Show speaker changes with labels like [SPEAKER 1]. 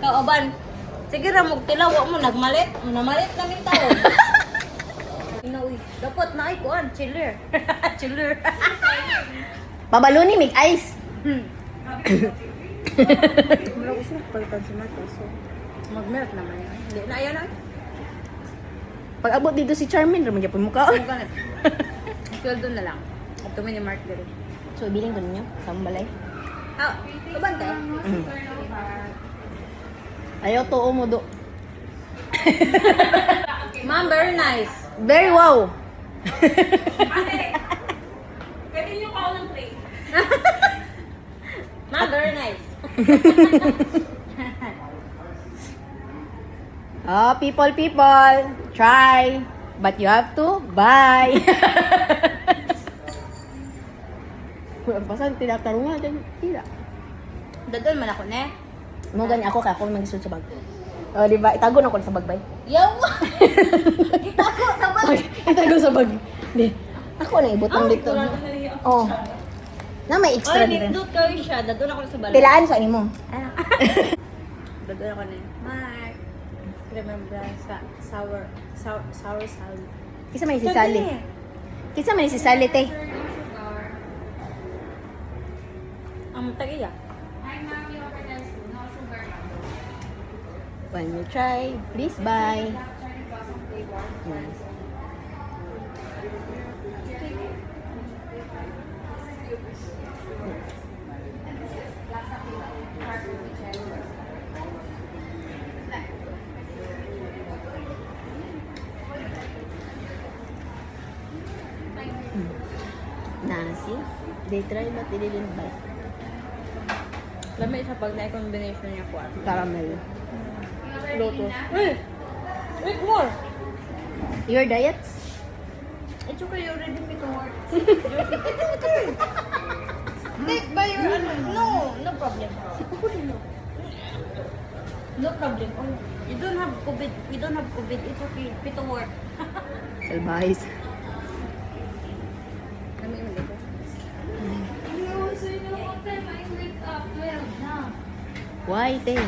[SPEAKER 1] kauban. Sige ra magtilaw mo nagmalit. Namalit kaming tao. Uy, dapat na ay kuan, chiller. Chiller.
[SPEAKER 2] Pabaluni, mig ice.
[SPEAKER 1] Mura ko siya palitan si Marta, so mag-melt naman yan. Hindi na yan ay.
[SPEAKER 2] Pag abot dito si Charmin, ramon gyapon mukha.
[SPEAKER 1] Ano ganit? Sweldo na lang. At tumi ni Mark dito.
[SPEAKER 2] So biling ko ninyo sa balay.
[SPEAKER 1] Ah, kaban ka?
[SPEAKER 2] Ayaw to mo do.
[SPEAKER 1] Ma'am, very nice.
[SPEAKER 2] Very wow.
[SPEAKER 3] Pwede niyo ka ng plate.
[SPEAKER 1] Ma'am, very nice.
[SPEAKER 2] Oh, people, try. But you have to buy. Kung pasan, tinatarungan dyan. Tira.
[SPEAKER 1] Dadon man ako, ne?
[SPEAKER 2] Mo gani ako kaya ako mag-isod sa bag. Oh, di ba? Itago na ko sa bag, bay.
[SPEAKER 1] Yaw! Itago sa bag!
[SPEAKER 2] Itago sa bag. Di. Ako na ibutang dito. Oh. Na may extra
[SPEAKER 1] Ay,
[SPEAKER 2] din.
[SPEAKER 1] nindot kayo siya. Dadon ako sa balay.
[SPEAKER 2] Pilaan sa imo.
[SPEAKER 1] Dadon ako na. Mark. Remember sa sour salad.
[SPEAKER 2] Kisa man ni si Sally. Kisa man ni si Sally, te.
[SPEAKER 1] Ang tagiya.
[SPEAKER 2] When you try, please buy. Yes. Nasi. They try but they didn't buy.
[SPEAKER 1] Lamay sa pag na-combination niya ko.
[SPEAKER 2] Caramel.
[SPEAKER 1] Lotus. Wait! Wait more!
[SPEAKER 2] Your diet?
[SPEAKER 1] It's okay, you already fit to work. Take by your ano. No, no problem. No problem. Oh, you don't have COVID. We don't have COVID. It's okay. Fit to work.
[SPEAKER 2] Salbahis.
[SPEAKER 1] Kami yung dito.
[SPEAKER 3] So you know what time I wake up? 12 na.
[SPEAKER 2] Why, te?